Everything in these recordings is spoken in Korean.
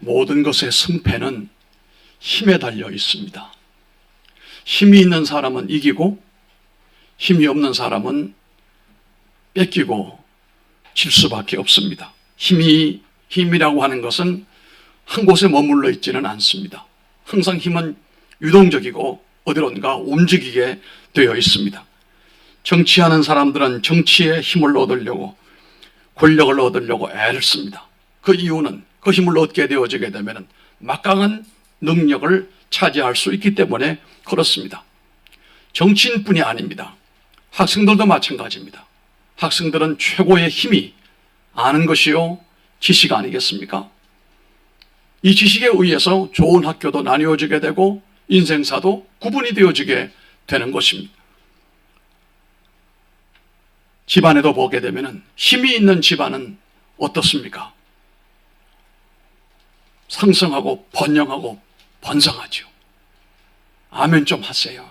모든 것의 승패는 힘에 달려 있습니다. 힘이 있는 사람은 이기고 힘이 없는 사람은 뺏기고 질 수밖에 없습니다. 힘이라고 하는 것은 한 곳에 머물러 있지는 않습니다. 항상 힘은 유동적이고 어디론가 움직이게 되어 있습니다. 정치하는 사람들은 정치에 힘을 얻으려고 권력을 얻으려고 애를 씁니다. 그 이유는 그 힘을 얻게 되어지게 되면 막강한 능력을 차지할 수 있기 때문에 그렇습니다. 정치인뿐이 아닙니다. 학생들도 마찬가지입니다. 학생들은 최고의 힘이 아는 것이요 지식 아니겠습니까? 이 지식에 의해서 좋은 학교도 나뉘어지게 되고 인생사도 구분이 되어지게 되는 것입니다. 집안에도 보게 되면 힘이 있는 집안은 어떻습니까? 상승하고 번영하고 번성하죠. 아멘 좀 하세요.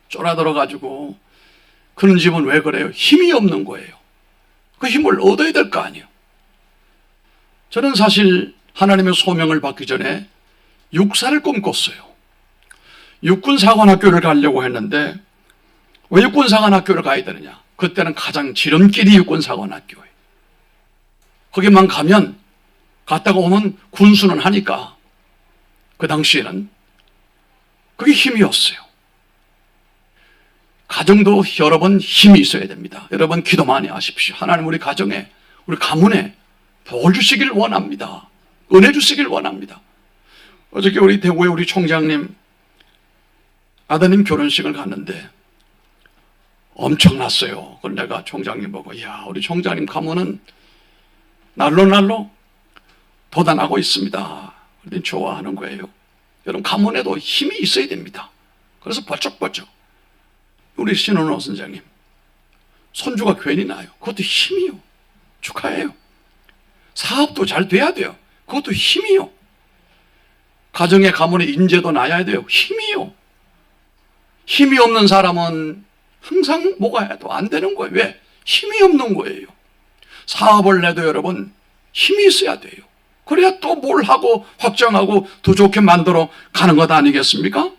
쫄아들어가지고 그런 집은 왜 그래요? 힘이 없는 거예요. 그 힘을 얻어야 될 거 아니에요. 저는 사실 하나님의 소명을 받기 전에 육사를 꿈꿨어요. 육군사관학교를 가려고 했는데 왜 육군사관학교를 가야 되느냐? 그때는 가장 지름길이 육군사관학교예요. 거기만 가면 갔다가 오면 군수는 하니까 그 당시에는 그게 힘이었어요. 가정도 여러분 힘이 있어야 됩니다. 여러분 기도 많이 하십시오. 하나님 우리 가정에 우리 가문에 복을 주시길 원합니다. 은혜 주시길 원합니다. 어저께 우리 대구의 우리 총장님 아드님 결혼식을 갔는데 엄청났어요. 그걸 내가 총장님 보고 이야 우리 총장님 가문은 날로 돋아나고 있습니다. 그랬더니 좋아하는 거예요. 여러분 가문에도 힘이 있어야 됩니다. 그래서 벌쩍벌쩍 우리 신원호 선생님 손주가 괜히 나요. 그것도 힘이요. 축하해요. 사업도 잘 돼야 돼요. 그것도 힘이요. 가정의 가문의 인재도 나야 돼요. 힘이요. 힘이 없는 사람은 항상 뭐가 해도 안 되는 거예요. 왜? 힘이 없는 거예요. 사업을 내도 여러분 힘이 있어야 돼요. 그래야 또 뭘 하고 확장하고 더 좋게 만들어 가는 것 아니겠습니까?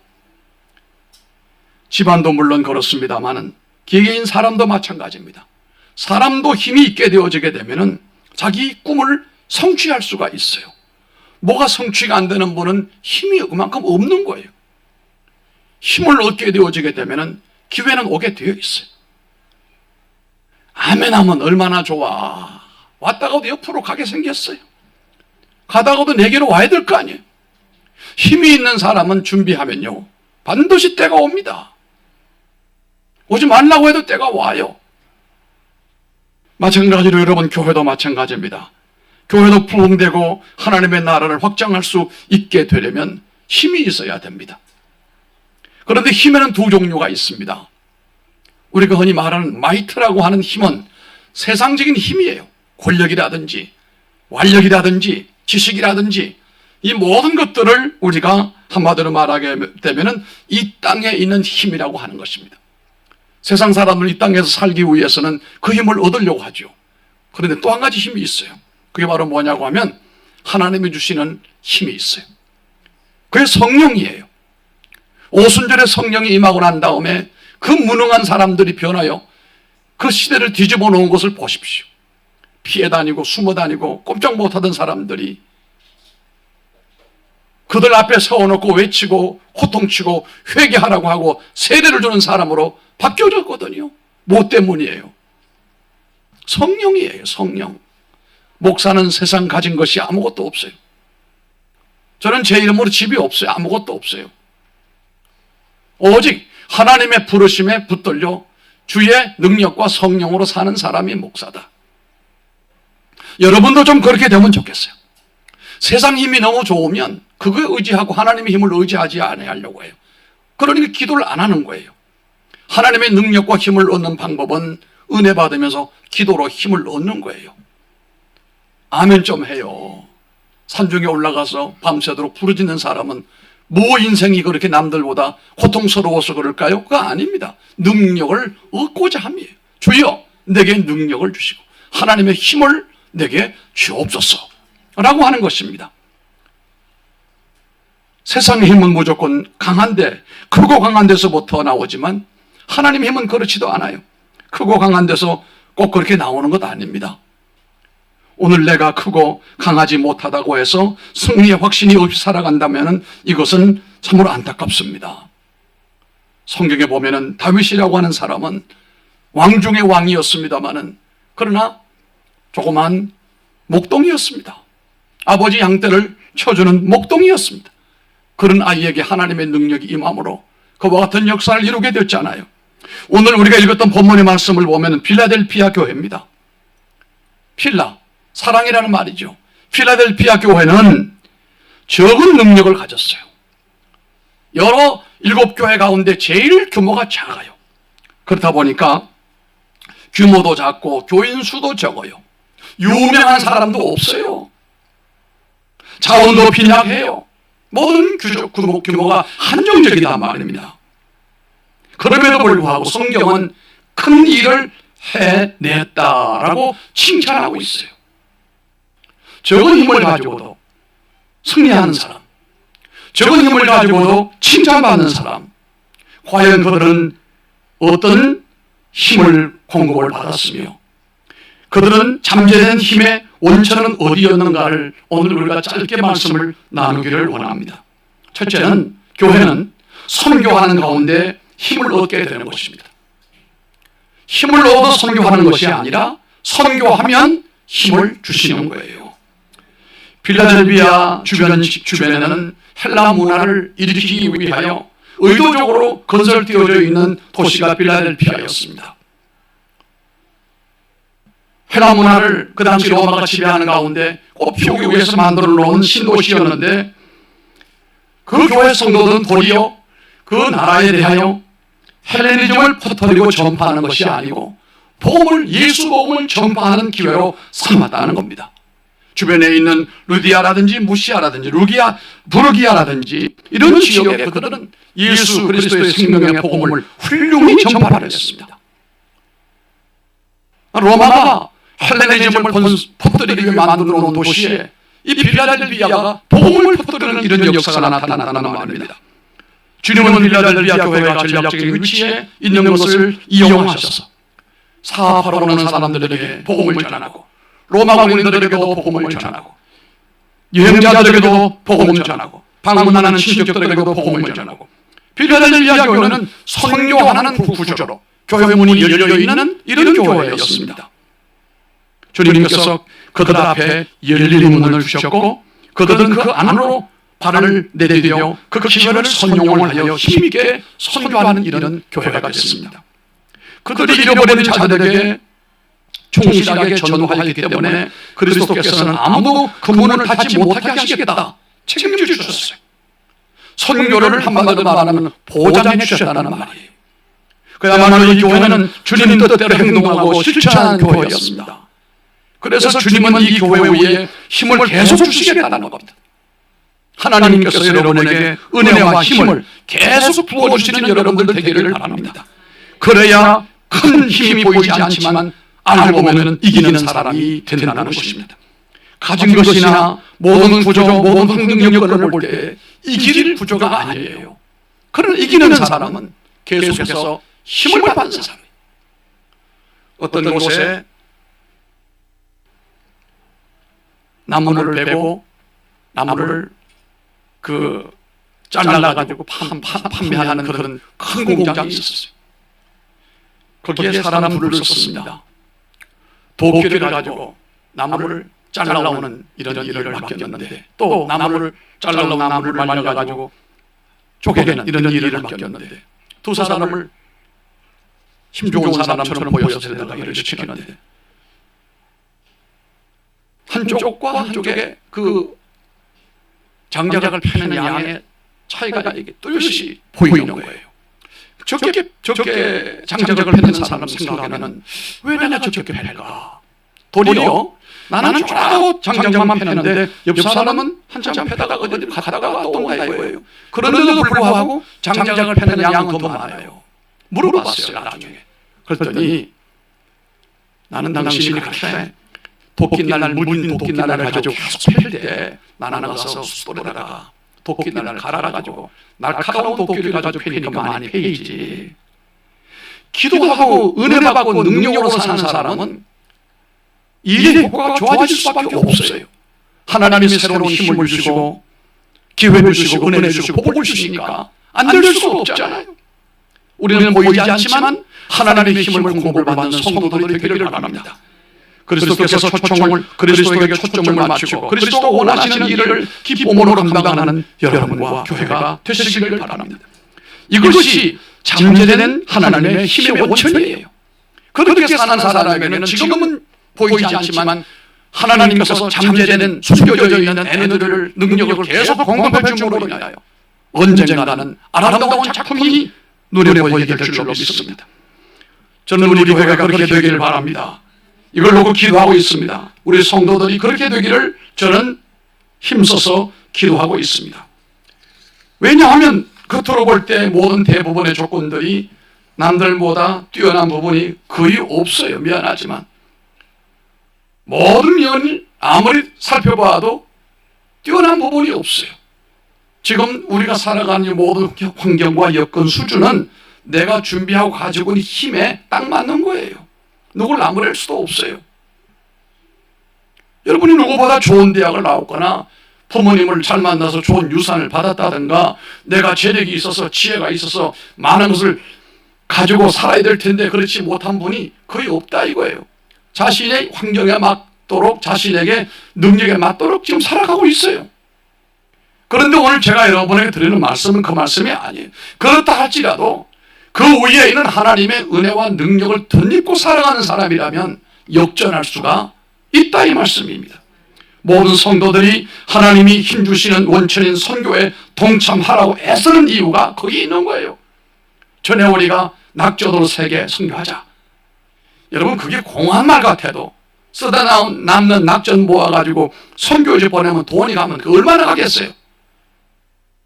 집안도 물론 그렇습니다만은 개개인 사람도 마찬가지입니다. 사람도 힘이 있게 되어지게 되면은 자기 꿈을 성취할 수가 있어요. 뭐가 성취가 안 되는 분은 힘이 그만큼 없는 거예요. 힘을 얻게 되어지게 되면은 기회는 오게 되어 있어요. 아멘 하면 얼마나 좋아. 왔다가도 옆으로 가게 생겼어요. 가다가도 내게로 와야 될 거 아니에요. 힘이 있는 사람은 준비하면요 반드시 때가 옵니다. 오지 말라고 해도 때가 와요. 마찬가지로 여러분 교회도 마찬가지입니다. 교회도 부흥되고 하나님의 나라를 확장할 수 있게 되려면 힘이 있어야 됩니다. 그런데 힘에는 두 종류가 있습니다. 우리가 흔히 말하는 마이트라고 하는 힘은 세상적인 힘이에요. 권력이라든지 완력이라든지 지식이라든지 이 모든 것들을 우리가 한마디로 말하게 되면 이 땅에 있는 힘이라고 하는 것입니다. 세상 사람들 이 땅에서 살기 위해서는 그 힘을 얻으려고 하죠. 그런데 또 한 가지 힘이 있어요. 그게 바로 뭐냐고 하면 하나님이 주시는 힘이 있어요. 그게 성령이에요. 오순절에 성령이 임하고 난 다음에 그 무능한 사람들이 변하여 그 시대를 뒤집어 놓은 것을 보십시오. 피해 다니고 숨어 다니고 꼼짝 못하던 사람들이 그들 앞에 세워놓고 외치고 호통치고 회개하라고 하고 세례를 주는 사람으로 바뀌어졌거든요. 뭐 때문이에요? 성령이에요. 성령. 목사는 세상 가진 것이 아무것도 없어요. 저는 제 이름으로 집이 없어요. 아무것도 없어요. 오직 하나님의 부르심에 붙들려 주의 능력과 성령으로 사는 사람이 목사다. 여러분도 좀 그렇게 되면 좋겠어요. 세상 힘이 너무 좋으면 그거에 의지하고 하나님의 힘을 의지하지 않으려고 해요. 그러니까 기도를 안 하는 거예요. 하나님의 능력과 힘을 얻는 방법은 은혜 받으면서 기도로 힘을 얻는 거예요. 아멘 좀 해요. 산중에 올라가서 밤새도록 부르짖는 사람은 뭐 인생이 그렇게 남들보다 고통스러워서 그럴까요? 그거 아닙니다. 능력을 얻고자 함이에요. 주여 내게 능력을 주시고 하나님의 힘을 내게 주옵소서 라고 하는 것입니다. 세상의 힘은 무조건 강한데, 크고 강한 데서부터 나오지만 하나님의 힘은 그렇지도 않아요. 크고 강한 데서 꼭 그렇게 나오는 것 아닙니다. 오늘 내가 크고 강하지 못하다고 해서 승리의 확신이 없이 살아간다면 이것은 참으로 안타깝습니다. 성경에 보면은 다윗이라고 하는 사람은 왕 중의 왕이었습니다마는, 그러나 조그만 목동이었습니다. 아버지 양떼를 쳐주는 목동이었습니다. 그런 아이에게 하나님의 능력이 임함으로 그와 같은 역사를 이루게 됐잖아요. 오늘 우리가 읽었던 본문의 말씀을 보면 필라델피아 교회입니다. 필라, 사랑이라는 말이죠. 필라델피아 교회는 적은 능력을 가졌어요. 여러 7교회 가운데 제일 규모가 작아요. 그렇다 보니까 규모도 작고 교인 수도 적어요. 유명한 사람도 없어요. 자원도 빈약해요. 모든 규모가 한정적이단 말입니다. 그럼에도 불구하고 성경은 큰 일을 해냈다라고 칭찬하고 있어요. 적은 힘을 가지고도 승리하는 사람, 적은 힘을 가지고도 칭찬받는 사람, 과연 그들은 어떤 힘을 공급을 받았으며 그들은 잠재된 힘의 원천은 어디였는가를 오늘 우리가 짧게 말씀을 나누기를 원합니다. 첫째는 교회는 선교하는 가운데 힘을 얻게 되는 것입니다. 힘을 얻어 선교하는 것이 아니라 선교하면 힘을 주시는 거예요. 필라델피아 주변에는 헬라 문화를 일으키기 위하여 의도적으로 건설되어져 있는 도시가 필라델피아였습니다. 헬라 문화를 그 당시 로마가 지배하는 가운데 꽃피우기 위해서 만들어 놓은 신도시였는데, 그 교회 성도들은 도리어 그 나라에 대하여 헬레니즘을 퍼뜨리고 전파하는 것이 아니고 예수 복음을 전파하는 기회로 삼았다는 겁니다. 주변에 있는 루디아라든지 무시아라든지 부르기아라든지 이런 지역에 그들은 예수 그리스도의 생명의 복음을 훌륭히 전파를 했습니다. 로마가 헬레니즘을 퍼뜨리기 위해 만들어 놓은 도시에 이 필라델피아가 복음을 퍼뜨리는 이런 역사가 나타났다는 말입니다. 주님은 필라델피아 교회가 전략적인 위치에 있는 것을 이용하셔서 사업하러 오는 사람들에게 복음을 전하고, 로마 군인들에게도 복음을 전하고, 여행자들에게도 복음을 전하고, 방문하는 친척들에게도 복음을 전하고, 필라델피아 교회는 선교하는 구조로 교회 문이 열려있는 이런 교회였습니다. 주님께서 그들 앞에 열린 문을 주셨고 그들은 그 안으로 발을 내디뎌 그 기회를 선용을 하여 힘있게 선교하는 이런 교회가 됐습니다. 그들이 잃어버린 자들에게 충실하게 전도하였기 때문에 그리스도께서는 아무도 그 문을 닫지 못하게 하시겠다 책임져 주셨어요. 선교를 한마디로 말하면 보장해 주셨다는 말이에요. 그야말로 이 교회는 주님 뜻대로 행동하고 실천하는 교회였습니다. 그래서 주님은 이 교회 위에 힘을 계속 주시겠다는 겁니다. 하나님께서 여러분에게 은혜와 힘을 계속 부어주시는 여러분들 되기를 바랍니다. 그래야 큰 힘이 보이지 않지만 알고 보면 이기는 사람이 된다는 것입니다. 가진 것이나 모든 구조, 모든 환경 여건을 볼 때 이길 구조가 아니에요. 그러나 이기는 사람은 계속해서 힘을 받는 사람이에요. 어떤 곳에 나무를 베고 나무를 잘라가지고 판매하는 그런 큰 공장이 있었어요. 거기에 사람 둘을 썼습니다. 도끼를 가지고 나무를 잘라오는 이런 일을 맡겼는데, 또 나무를 잘라온 나무를 말려가지고 쪼개는 이런 일을 맡겼는데, 두 사람을 힘 좋은 사람처럼 보여서 데다가 일을 시키는데, 한쪽과 한쪽에 그 장작을 펴는 양의 차이가 이게 뚜렷이 보이는 거예요. 저렇게 장작을 펴는 사람 생각하면 왜 내가 저렇게 펴낼까? 도리어 나는 쫙 장작만 펴는데 옆 사람은 한참 펴다가 어디 갔다가 왔던가 이거예요. 그런데도 불구하고 장작을 펴는 양은 더 많아요. 물어봤어요, 나중에. 그랬더니 나는 당신이 그렇게 도끼날, 물린 도끼날을 가지고 계속 펼 때 나는 가서 숫돌에다가 도끼날을 갈아가지고 날카로운 도끼를 가지고 패니까 많이 패이지. 기도하고 은혜 받고 능력으로 사는 사람은 일의 효과가 좋아질 수밖에 없어요. 하나님이 새로운 힘을 주시고 기회를 주시고 은혜를 주시고 복을 주시니까 안 될 수가 없잖아요. 우리는 보이지 않지만 하나님의 힘을 공급을 받는 성도들이 되기를 바랍니다. 그리스도께서 그리스도에게 초점을 맞추고 그리스도가 원하시는 일을 기쁨으로 감당하는 여러분과 교회가 되시기를 바랍니다. 이것이 잠재된 하나님의 힘의 원천이에요. 그렇게 사는 사람에게는 지금은 보이지 않지만 하나님께서 잠재된 숨겨져 있는 에너지를 능력을 계속 공급해 줌으로 인하여 언젠가는 아름다운 작품이 눈에 보이게 될 줄로 믿습니다. 저는 우리 교회가 그렇게 되기를 바랍니다. 이걸 놓고 기도하고 있습니다. 우리 성도들이 그렇게 되기를 저는 힘써서 기도하고 있습니다. 왜냐하면 겉으로 볼 때 모든 대부분의 조건들이 남들보다 뛰어난 부분이 거의 없어요. 미안하지만 모든 면을 아무리 살펴봐도 뛰어난 부분이 없어요. 지금 우리가 살아가는 모든 환경과 여건 수준은 내가 준비하고 가지고 있는 힘에 딱 맞는 거예요. 누굴 나무랄 수도 없어요. 여러분이 누구보다 좋은 대학을 나왔거나 부모님을 잘 만나서 좋은 유산을 받았다든가 내가 재력이 있어서 지혜가 있어서 많은 것을 가지고 살아야 될 텐데 그렇지 못한 분이 거의 없다 이거예요. 자신의 환경에 맞도록 자신에게 능력에 맞도록 지금 살아가고 있어요. 그런데 오늘 제가 여러분에게 드리는 말씀은 그 말씀이 아니에요. 그렇다 할지라도 그 위에 있는 하나님의 은혜와 능력을 덧입고 살아가는 사람이라면 역전할 수가 있다 이 말씀입니다. 모든 성도들이 하나님이 힘주시는 원천인 선교에 동참하라고 애쓰는 이유가 거기 있는 거예요. 전에 우리가 낙조도로 세계 선교하자. 여러분 그게 공한 말 같아도 쓰다 남는 낙전 모아가지고 선교지 보내면 돈이 가면 그 얼마나 가겠어요?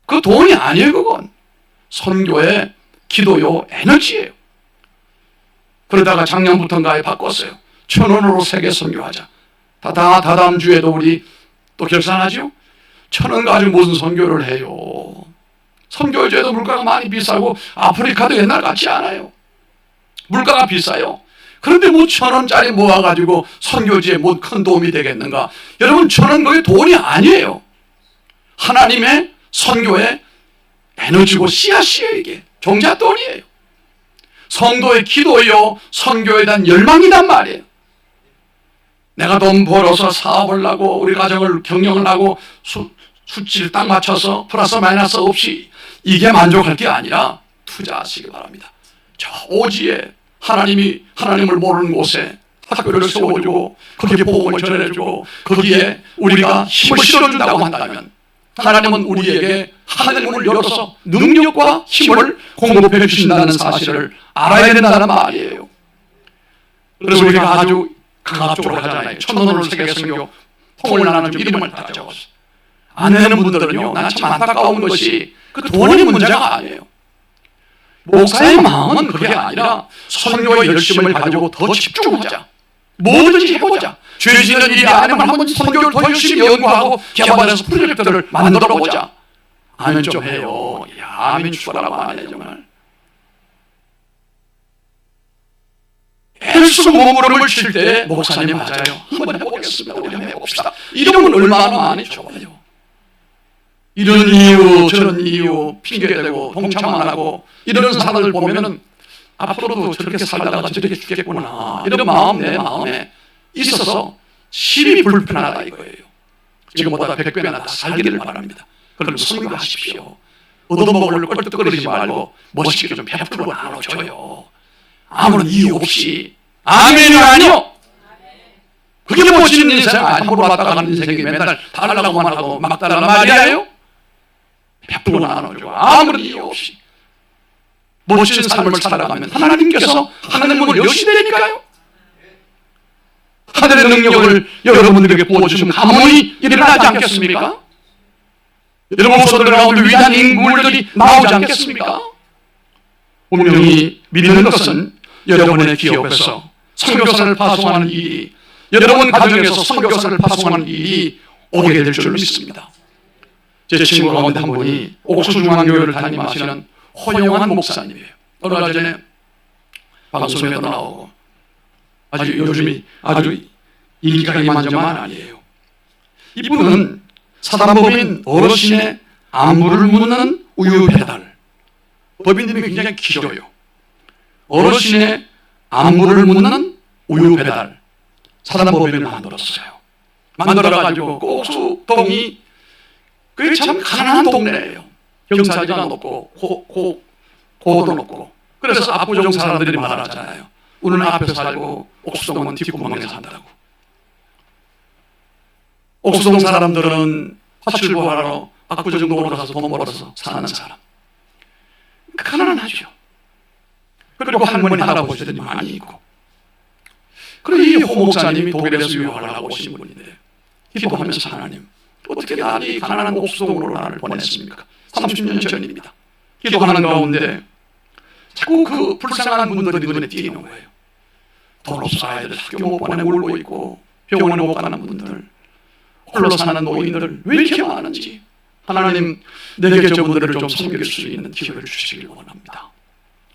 그 돈이 아니에요. 그건 선교의 기도요 에너지예요. 그러다가 작년부터인가에 바꿨어요. 1,000원으로 세계 선교하자. 다다음 주에도 우리 또 결산하죠. 1,000원 가지고 무슨 선교를 해요. 선교제도 물가가 많이 비싸고 아프리카도 옛날 같지 않아요. 물가가 비싸요. 그런데 뭐 1,000원짜리 모아가지고 선교지에 뭔 큰 도움이 되겠는가. 여러분 1,000원 거의 돈이 아니에요. 하나님의 선교의 에너지고 씨앗이에요. 이게 종잣돈이에요. 성도의 기도요 선교에 대한 열망이란 말이에요. 내가 돈 벌어서 사업을 하고 우리 가정을 경영을 하고 수치를 딱 맞춰서 플러스 마이너스 없이 이게 만족할 게 아니라 투자하시기 바랍니다. 저 오지에 하나님을 모르는 곳에 학교를 세워주고 거기에 복음을 전해주고 거기에 우리가 힘을 실어준다고 한다면 하나님은 우리에게 하늘문을 열어서 능력과 힘을 공급해 주신다는 사실을 알아야 된다는 말이에요. 그래서 우리가 아주 강압적으로 하잖아요. 1,000원으로 세계 선교 통을 나누는 이름을 다 적었어. 안 되는 분들은요, 난 참 안타까운 것이 그 돈의 문제가 아니에요. 목사의 마음은 그게 아니라 선교의 열심을 가지고 더 집중하자. 뭐든지 해보자. 죄 짓는 일이 아니면 한번 선교를 더 열심히 연구하고 개발해서 프로젝트를 만들어보자. 아멘 좀 해요. 야, 아멘 축구라고 하네 정말. 애를 쓰고 몸부림을 칠 때 목사님 맞아요. 한번 해보겠습니다. 우리 한번 해봅시다. 이러면 얼마나 많이 좋아요. 이런 이유 저런 이유 핑계대고 동참 안 하고 이런 사람들 보면은 앞으로도 저렇게 살다가 저렇게 죽겠구나 이런 마음 내 마음에 있어서 심히 불편하다 이거예요. 지금보다 100배나 더 살기를 바랍니다. 그럼 선교하십시오. 얻어먹을 껄떡거리지 말고 멋있게 좀 베풀고 나눠줘요. 아무런 이유 없이. 아멘이 아니요. 그게 멋있는 인생 함부로 왔다 가는 인생이 맨날 달라고만 하고 막 달란 말이에요. 베풀고 나눠줘. 아무런 이유 없이. 멋진 삶을 살아가면 하나님께서 하늘의 문을 여시되니까요. 하늘의 능력을 여러분들에게 부어주시면 가문이 일어나지 않겠습니까? 여러분 후손들 가운데 위대한 인물들이 나오지 않겠습니까? 분명히 믿는 것은 여러분의 기업에서 선교사를 파송하는 일이 여러분 가정에서 선교사를 파송하는 일이 오게 될 줄 믿습니다. 제 친구 가운데 한 분이 옥수중앙교회를 담임하시는 허영환 목사님이에요. 얼마 전에 방송에도 나오고 아주 요즘이 아주 인기가 이만저만 아니에요. 이분은 사단법인 어르신의 안부를 묻는 우유 배달, 법인님이 굉장히 길어요. 어르신의 안부를 묻는 우유 배달 사단법인을 만들었어요. 만들어가지고 옥수동이 그게 참 가난한 동네예요. 경사지가 높고 고도 높고. 그래서 압구정 사람들이 말하잖아요. 우리는 앞에 살고 옥수동은 뒷구멍에 산다고. 옥수동 사람들은 파출부하러 압구정동으로 가서 돈 벌어서 사는 사람. 가난하죠. 그리고 할머니 할아버지들이 많이 있고. 그리고 이 호 목사님이 독일에서 유학을 하고 오신 분인데 기도하면서 하나님 어떻게 나를 가난한 옥수동으로 나를 보냈습니까? 30년 전입니다. 기도하는 가운데 자꾸 그 불쌍한 분들이 눈에 띄는 거예요. 돈 없어 아이들 학교 못 보내 울고 있고 병원에 못 가는 분들, 홀로 사는 노인들 왜 이렇게 많은지 하나님 내게 저분들을 좀 섬길 수 있는 기회를 주시길 원합니다.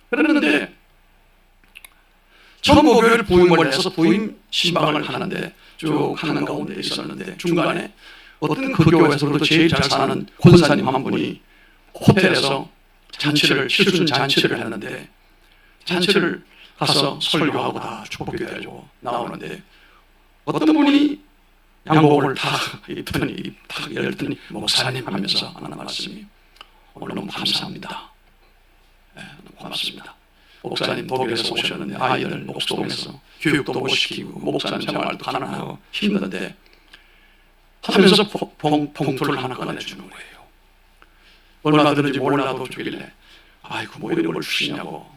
그랬는데 전목요일 부임을 해서 부임 신방을 하는데 쭉 하는 가운데 있었는데 중간에 어떤 그 교회에서도 제일 잘 사는 권사님 한 분이 호텔에서 실순 잔치를 했는데 잔치를 가서 설교하고 다 축복기도해주고 나오는데 어떤 분이 양복을 다 입더니 다 열더니 목사님 하면서 하는 말씀이 오늘 너무 감사합니다. 네, 너무 고맙습니다. 목사님 독일에서 오셨는데 아이들 옥수동에서 교육도 못 시키고 목사님 생활도 가난하고 힘든데 하면서 봉투를 하나 꺼내주는 거예요. 얼마 들은지 몰라도 주길래 아이고 뭐 이런 걸 주시냐고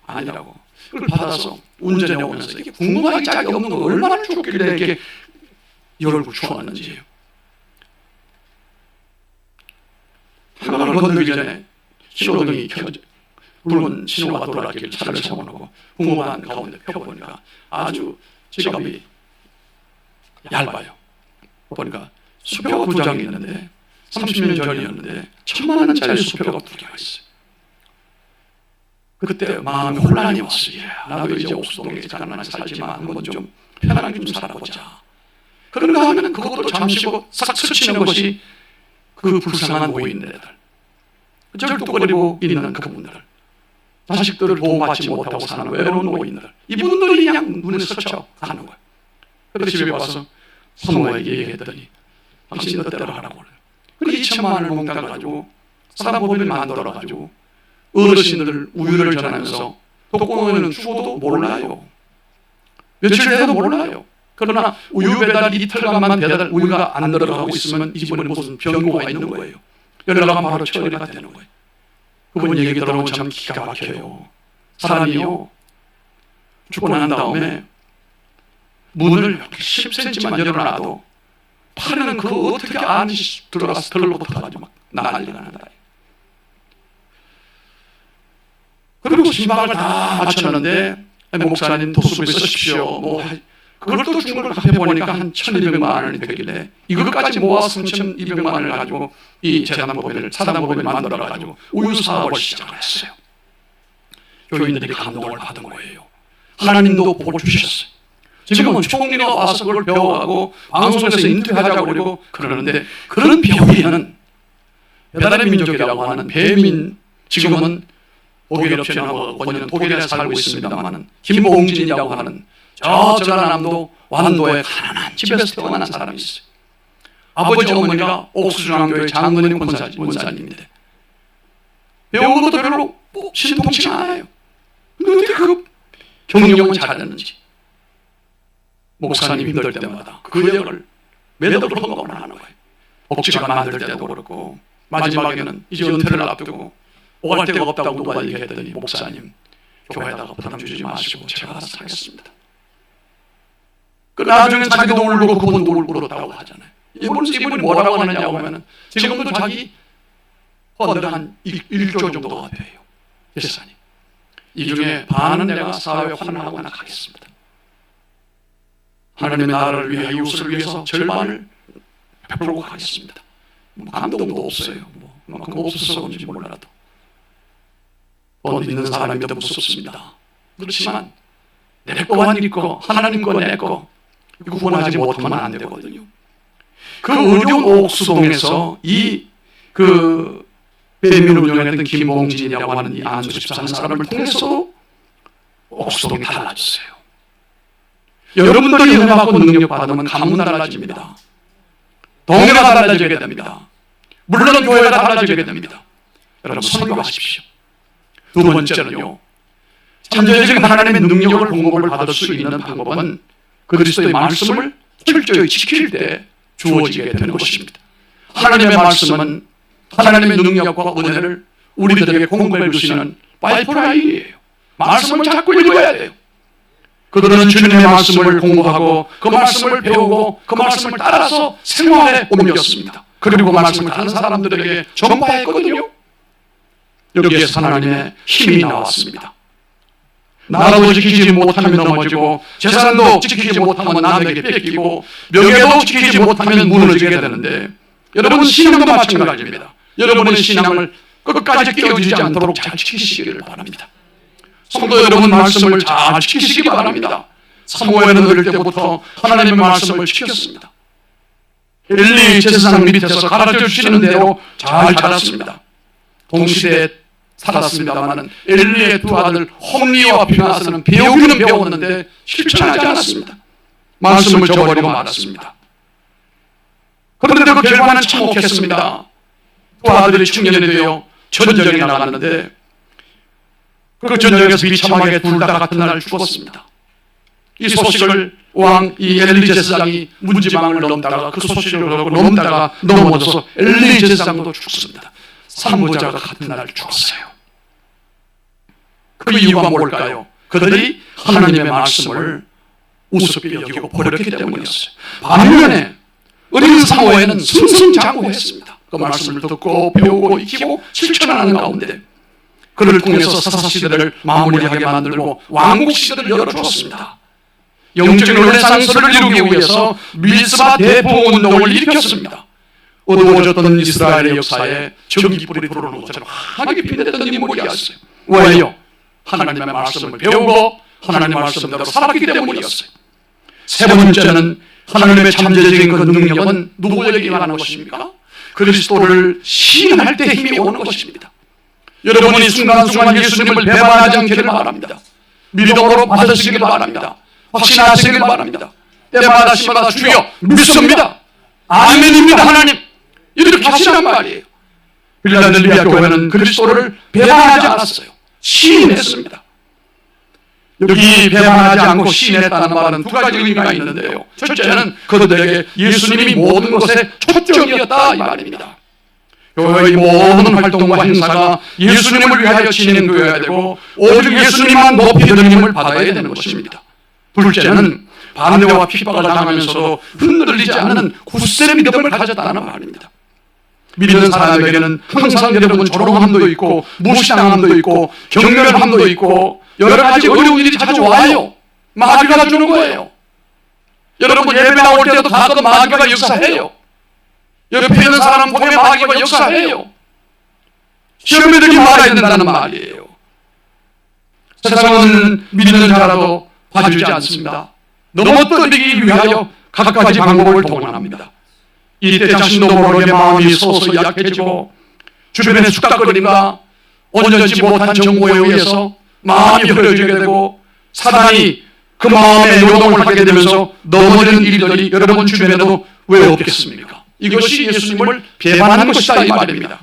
아니라고 그걸 받아서 운전해 오면서 이게 궁금하기 짝이 없는 거 얼마나 좋길래 이렇게 열고 추웠는지 한강을 건너기 전에 신호등이 켜져 붉은 신호가 돌아왔길래 차를 세워놓고 궁금한 가운데 펴보니까 아주 지갑이 얇아요. 보니까 수표가 2장이 있는데 30년 전이었는데 1000만 원짜리 수표가 2개가 있어요. 그때 마음에 혼란이 왔어요. 나도 이제 옥수동에 가난하게 살지만 한번 좀 편안하게 좀 살아보자. 그런가 하면 그것도 잠시고 싹 스치는 것이 그 불쌍한 노인네들, 절뚝거리고 있는 그분들, 자식들을 보호받지 못하고 사는 외로운 노인들, 이분들이 그냥 눈에 스쳐 가는 거예요. 그래서 집에 와서 사모에게 얘기했더니 당신 뜻대로 하라고 그래요. 그리고 2천만 원을 몽땅 가지고 사단법인을 만들어가지고 어르신들 우유를 전하면서 독공원에는 죽어도 몰라요. 며칠 돼도 몰라요. 그러나 우유 배달이 이틀간만 우유가 안 들어가고 있으면 이 집안에 무슨 변고가 있는 거예요. 연락하면 바로 처리가 되는 거예요. 그분 얘기 들어보면 참 기가 막혀요. 사람이요 죽고 난 다음에 문을 10cm만 열어놔도 팔에는 그 어떻게 안이 들어가서 덜러붙어가지고 막 난리가 난다. 그리고 신방을 다 마쳤는데 목사님 도수비 쓰십시오. 뭐 그걸 또 중국을 합해보니까 한 1200만 원이 되길래 이것까지 모아서 3200만 원을 가지고 이 재단법인을 사단법인을 만들어가지고 우유 사업을 시작을 했어요. 교인들이 감동을 받은 거예요. 하나님도 보고 주셨어요. 지금은 총리가 와서 그걸 배워가고 방송에서 인터뷰하자고 그러고 그러는데 그런 병에는 배달의 민족이라고 하는 배민 지금은 독일 업체하고 권위는 독일에 살고 있습니다만은 김봉진이라고 하는 저 전라남도 완도의 가난한 집에서 태어난 사람이 있어요. 아버지 어머니가 옥수중앙교회 장로님 권사님인데 배운 것도 별로 신통치 않아요. 근데 어떻게 그 경영은 잘했는지 목사님 힘들 때마다 그 역을 매듭을 허가를 하는 거예요. 복지관 만들 때도 그렇고 마지막에는 이제 은퇴를 앞두고 오갈 데가 없다고 누가 얘기했더니 목사님 교회에다가 부담 주지 마시고 제가 알아서 하겠습니다. 그 나중엔 자기도 울고 그분도 울었다고 하잖아요. 이분이 뭐라고 하느냐고 하면은 지금도 자기 헌들 한 1조 정도가 돼요. 예산이. 이 중에 반은 내가 사회에 환원하고 나가겠습니다. 하나님의 나라를 위해 이웃을 위해서 절반을 베풀고 가겠습니다. 감동도 없어요. 그만큼 없어서 그런지 몰라도. 돈 있는 사람이 더 무섭습니다. 그렇지만 내 거만 있고 하나님 거 내 거 구분하지 못하면 안 되거든요. 그 어려운 옥수동에서 배민을 운영했던 김봉진이라고 하는 이 안수 집사 한 사람을 통해서 옥수동이 달라졌어요. 여러분들이 은혜 받고 능력 받으면 가문 달라집니다. 동네가 달라지게 됩니다. 물론 교회가 달라지게 됩니다. 여러분 선교하십시오. 두 번째는요, 참전적인 하나님의 능력을 공급을 받을 수 있는 방법은 그리스도의 말씀을 철저히 지킬 때 주어지게 되는 것입니다. 하나님의 말씀은 하나님의 능력과 은혜를 우리들에게 공급해 주시는 파이프라인이에요. 말씀을 자꾸 읽어야 돼요. 그들은 주님의 말씀을 공부하고 그 말씀을 배우고 그 말씀을 따라서 생활에 옮겼습니다. 그리고 그 말씀을 다른 사람들에게 전파했거든요. 여기에서 하나님의 힘이 나왔습니다. 나라도 지키지 못하면 넘어지고 재산도 지키지 못하면 남에게 뺏기고 명예도 지키지 못하면 무너지게 되는데, 여러분 신앙도 마찬가지입니다. 여러분의 신앙을 끝까지 깨어지지 않도록 잘 지키시기를 바랍니다. 성도 여러분 말씀을 잘 지키시기 바랍니다. 사무엘은 어릴 때부터 하나님의 말씀을 지켰습니다. 엘리 제사장 밑에서 가르쳐 주시는 대로 잘 자랐습니다. 동시대에 살았습니다만 엘리의 두 아들 홈리와 피나스는 배우기는 배웠는데 실천하지 않았습니다. 말씀을 저버리고 말았습니다. 그런데 그 결과는 참혹했습니다. 두 아들이 청년이 되어 전쟁에 나갔는데 그 전쟁에서 비참하게 둘 다 같은 날 죽었습니다. 이 소식을 이 엘리 제사장이 문지방을 넘다가 그 소식을 듣고 넘다가 넘어져서 엘리 제사장도 죽습니다. 삼부자가 같은 날 죽었어요. 그 이유가 뭘까요? 그들이 하나님의 말씀을 우습게 여기고 버렸기 때문이었어요. 반면에 어린 사무엘은 승승장구했습니다. 그 말씀을 듣고 배우고 익히고 실천하는 가운데 그를 통해서 사사시대를 마무리하게 만들고 왕국시대를 열어주었습니다. 영적인 르네상스를 이루기 위해서 미스바 대포운동을 일으켰습니다. 어두워졌던 이스라엘의 역사에 전기불이 불어오는 것처럼 환하게 빛냈던 인물이었어요. 왜요? 하나님의 말씀을 배우고 하나님의 말씀대로 살았기 때문이었어요. 세 번째는 하나님의 잠재적인 그 능력은 누구에게 임하는 것입니까? 그리스도를 시인할 때 힘이 오는 것입니다. 여러분이 순간순간 예수님을 배반하지 않기를 바랍니다. 믿음으로 받으시길 바랍니다. 확신하시길 바랍니다. 때마다 시마다 주여 믿습니다. 아멘입니다 하나님. 이렇게 하시란 말이에요. 빌라델비아 교회는 그리스도를 배반하지 않았어요. 시인했습니다. 여기 배반하지 않고 시인했다는 말은 두 가지 의미가 있는데요. 첫째는 그들에게 예수님이 모든 것의 초점이었다 이 말입니다. 교회의 모든 활동과 행사가 예수님을 위하여 진행되어야 되고 오직 예수님만 높이 드림을 받아야 되는 것입니다. 둘째는 반대와 핍박을 당하면서도 흔들리지 않는 굳세 믿음을 가졌다는 말입니다. 믿는 사람에게는 항상 여러분 조롱함도 있고 무시당함도 있고 경멸함도 있고 여러 가지 어려운 일이 자주 와요. 마귀가 주는 거예요. 여러분 예배 나올 때도 가끔 마귀가 역사해요. 옆에 있는 사람 보면 마귀가 역사해요. 시험에 들지 말아야 된다는 말이에요. 세상은 믿는 자라도 봐주지 않습니다. 넘어뜨리기 위하여 각가지 방법을 동원합니다. 이때 자신도 모르게 마음이 서서 약해지고 주변의 숙닥거림과 온전치 못한 정보에 의해서 마음이 흐려지게 되고 사단이 그 마음에 요동을 하게 되면서 넘어지는 일들이 여러분 주변에도 왜 없겠습니까? 이것이 예수님을 배반하는 것이다 이 말입니다.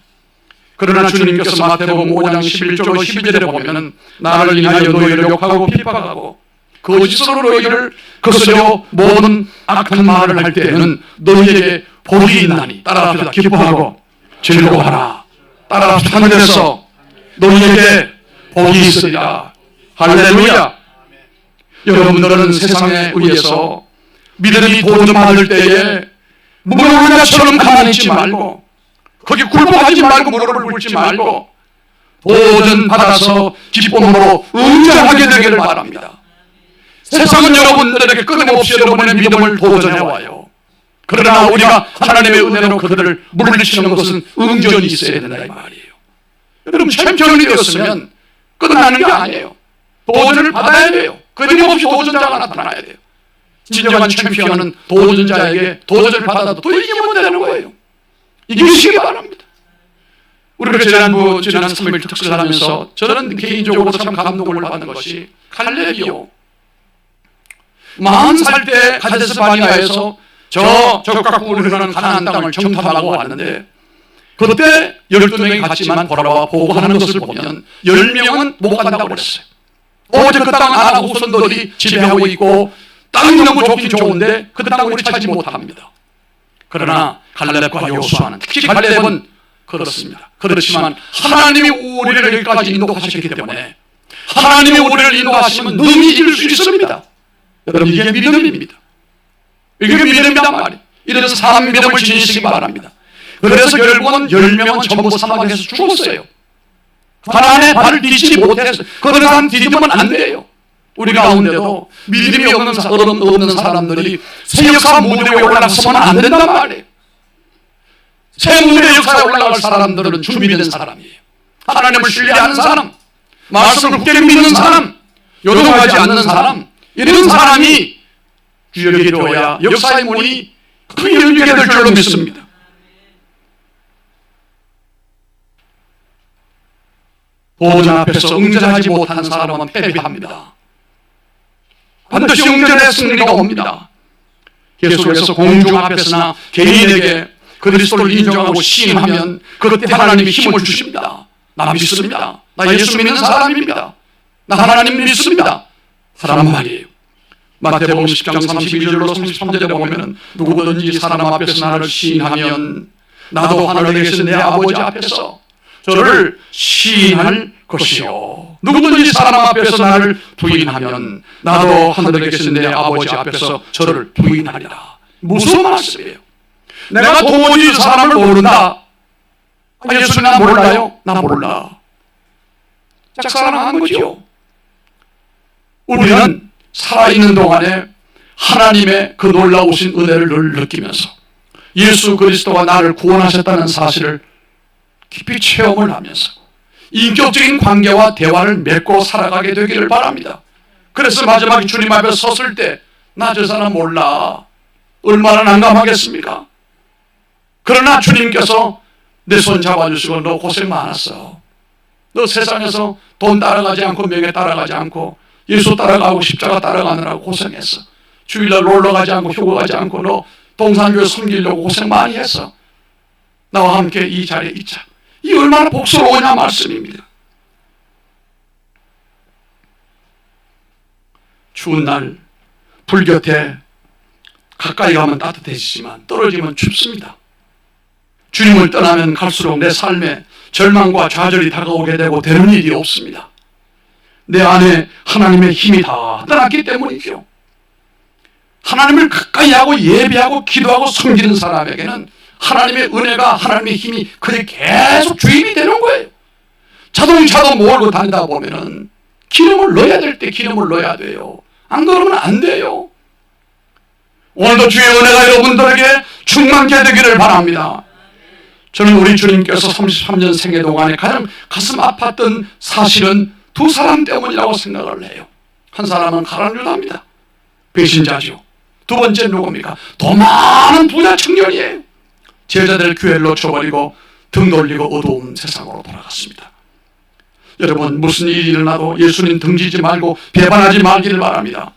그러나 주님께서 마태복음 5장 11절 12절에 보면 나를 인하여 너희를 욕하고 핍박하고 거짓으로 너희를 거스려 모든 악한 말을 할 때에는 너희에게 복이 있나니 따라합시다. 기뻐하고 즐거워하라. 따라합시다. 하늘에서 너희에게 복이 있으리라. 할렐루야. 여러분들은 세상에 의해서 믿음이 도전받을 때에 무능한 자처럼 가만히 있지 말고 거기 굴복하지 말고 무릎을 꿇지 말고 도전받아서 기쁨으로 응전하게 되기를 바랍니다. 세상은 여러분들에게 끊임없이 여러분의 믿음을 도전해와요. 그러나 우리가 하나님의 은혜로 그들을 물리치는 것은 응전이 있어야 된다 이 말이에요. 여러분, 챔피언이 되었으면 끝나는 게 아니에요. 도전을 받아야 돼요. 끊임없이 도전자가 나타나야 돼요. 진정한 챔피언은 도전자에게 도전을 받아도 또 이기면 되는 거예요. 이기시기 바랍니다. 우리가 지난 3일 특식을 하면서 저는 개인적으로 참 감동을 받은 것이 칼렙이요. 40살 때 가데스 바니아에서 적각국을 흐르는 가나안 땅을 정탐하고 왔는데, 그때 12명이 갔지만 돌아와 보고하는 것을 보면 10명은 못 간다고 그랬어요. 어제 그 땅은 아낙 후손들이 지배하고 있고 땅이 너무 좋긴 좋은데 그 땅을 우리 차지 못합니다. 그러나 갈렙과 여호수아는, 특히 갈렙은 그렇습니다. 그렇지만 하나님이 우리를 여기까지 인도하셨기 때문에 하나님이 우리를 인도하시면 능히 이길 수 있습니다. 여러분, 이게 믿음입니다. 이게 믿음이란 말이에요. 이래서 사람 믿음을 지니시기 바랍니다. 그래서 결국은 10명은 전부 사막에서 죽었어요. 가나안에 발을 디디지 못했어요. 그런 사람 디디면 안 돼요. 우리 가운데도 믿음이 없는 사람들이 새 역사 무대 위에 올라서면 안 된단 말이에요. 새 무대 역사에 올라갈 사람들은 준비된 사람이에요. 하나님을 신뢰하는 사람, 말씀을 굳게 믿는 사람, 요동하지 않는 사람, 이런 사람이 주역이 되어야 역사의 문이 크게 열리게 될 줄로 믿습니다. 도전 앞에서 응전하지 못한 사람은 패배합니다. 반드시 응전의 승리가 옵니다. 계속해서 공중 앞에서나 개인에게 그리스도를 인정하고 시인하면 그때 하나님이 힘을 주십니다. 나 믿습니다. 나 예수 믿는 사람입니다. 나 하나님 믿습니다. 하란 말이에요. 마태복음 10장 32절로 33절에 보면 누구든지 사람 앞에서 나를 시인하면 나도 하늘에 계신 내 아버지 앞에서 저를 시인할 것이요, 누구든지 사람 앞에서 나를 부인하면 나도 하늘에 계신 내 아버지 앞에서 저를 부인하리라. 무슨 말씀이에요? 내가 도무지 사람을 모른다. 예수님 나 몰라요? 나 몰라. 짝사랑한 거죠. 우리는 살아있는 동안에 하나님의 그 놀라우신 은혜를 늘 느끼면서 예수 그리스도가 나를 구원하셨다는 사실을 깊이 체험을 하면서 인격적인 관계와 대화를 맺고 살아가게 되기를 바랍니다. 그래서 마지막에 주님 앞에 섰을 때 나 저 사람 몰라, 얼마나 난감하겠습니까? 그러나 주님께서 내 손 잡아주시고 너 고생 많았어. 너 세상에서 돈 따라가지 않고 명예 따라가지 않고 예수 따라가고 십자가 따라가느라고 고생했어. 주일날 놀러 가지 않고 휴가 가지 않고 너 동산교회 섬기려고 고생 많이 했어. 나와 함께 이 자리에 있자. 이 얼마나 복스러우냐 말씀입니다. 추운 날 불 곁에 가까이 가면 따뜻해지지만 떨어지면 춥습니다. 주님을 떠나면 갈수록 내 삶에 절망과 좌절이 다가오게 되고 되는 일이 없습니다. 내 안에 하나님의 힘이 다 떠났기 때문이죠. 하나님을 가까이 하고 예배하고 기도하고 섬기는 사람에게는 하나님의 은혜가, 하나님의 힘이 그게 계속 주입이 되는 거예요. 자동차도 몰고 다니다 보면은 기름을 넣어야 될 때 기름을 넣어야 돼요. 안 그러면 안 돼요. 오늘도 주의 은혜가 여러분들에게 충만케 되기를 바랍니다. 저는 우리 주님께서 33년 생애 동안에 가장 가슴 아팠던 사실은 두 사람 때문이라고 생각을 해요. 한 사람은 가룟 유다입니다. 배신자죠. 두 번째 누굽니까? 더 많은 부자 청년이에요. 제자들 교회를 놓쳐버리고 등 돌리고 어두운 세상으로 돌아갔습니다. 여러분, 무슨 일이 일어나도 예수님 등지지 말고 배반하지 말기를 바랍니다.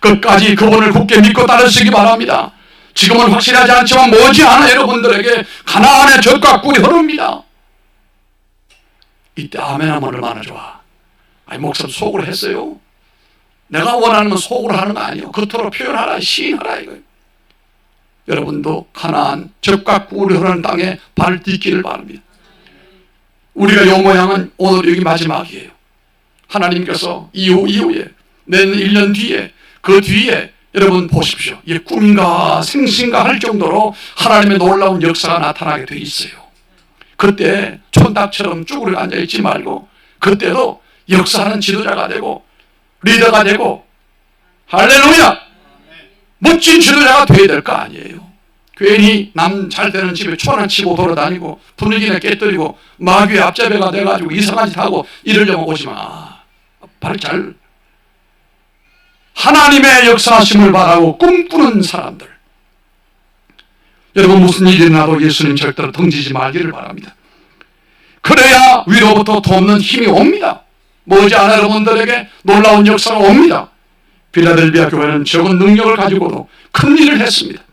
끝까지 그분을 굳게 믿고 따르시기 바랍니다. 지금은 확실하지 않지만 머지않아 여러분들에게 가나안의 젖과 꿀이 흐릅니다. 이때 아멘하면 얼마나 좋아. 아니, 목사님 속으로 했어요. 내가 원하는 건 속으로 하는 거 아니에요. 겉으로 표현하라, 시인하라 이거예요. 여러분도 가나안 젖과 꿀이 흐르는 땅에 발을 딛기를 바랍니다. 우리가 요 모양은 오늘 여기 마지막이에요. 하나님께서 이후에 내년 1년 뒤에 그 뒤에 여러분 보십시오. 이게 꿈인가 생신가 할 정도로 하나님의 놀라운 역사가 나타나게 돼 있어요. 그때 촌닭처럼 쭈그려 앉아있지 말고 그때도 역사하는 지도자가 되고 리더가 되고 할렐루야! 멋진 지도자가 되어야 될 거 아니에요. 괜히 남 잘 되는 집에 초난치고 돌아다니고 분위기나 깨뜨리고 마귀의 앞잡이가 돼가지고 이상한 짓 하고 이러려면 오지 마. 발잘 하나님의 역사하심을 바라고 꿈꾸는 사람들, 여러분 무슨 일이 나도 예수님 절대로 덩지지 말기를 바랍니다. 그래야 위로부터 돕는 힘이 옵니다. 머지않아 여러분들에게 놀라운 역사가 옵니다. 필라델비아 교회는 적은 능력을 가지고도 큰 일을 했습니다.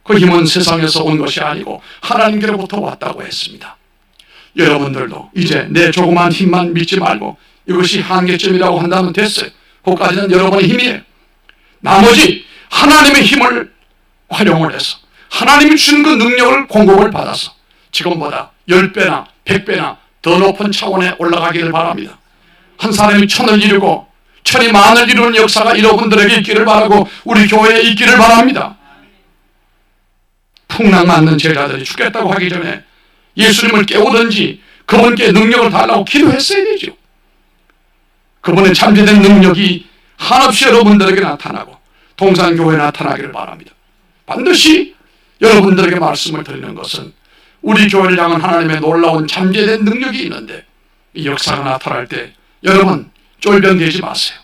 그 힘은 세상에서 온 것이 아니고 하나님께로부터 왔다고 했습니다. 여러분들도 이제 내 조그만 힘만 믿지 말고 이것이 한계점이라고 한다면 됐어요. 그것까지는 여러분의 힘이에요. 나머지 하나님의 힘을 활용을 해서 하나님이 주신 그 능력을 공급을 받아서 지금보다 10배나 100배나 더 높은 차원에 올라가기를 바랍니다. 한 사람이 천을 이루고 천이 만을 이루는 역사가 여러분들에게 있기를 바라고 우리 교회에 있기를 바랍니다. 풍랑 맞는 제자들이 죽겠다고 하기 전에 예수님을 깨우든지 그분께 능력을 달라고 기도했어야 되죠. 그분의 잠재된 능력이 한없이 여러분들에게 나타나고 동산교회에 나타나기를 바랍니다. 반드시 여러분들에게 말씀을 드리는 것은 우리 교회를 향한 하나님의 놀라운 잠재된 능력이 있는데 이 역사가 나타날 때 여러분 쫄병되지 마세요.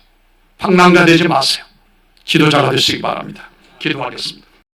방랑가 되지 마세요. 기도자가 되시기 바랍니다. 기도하겠습니다.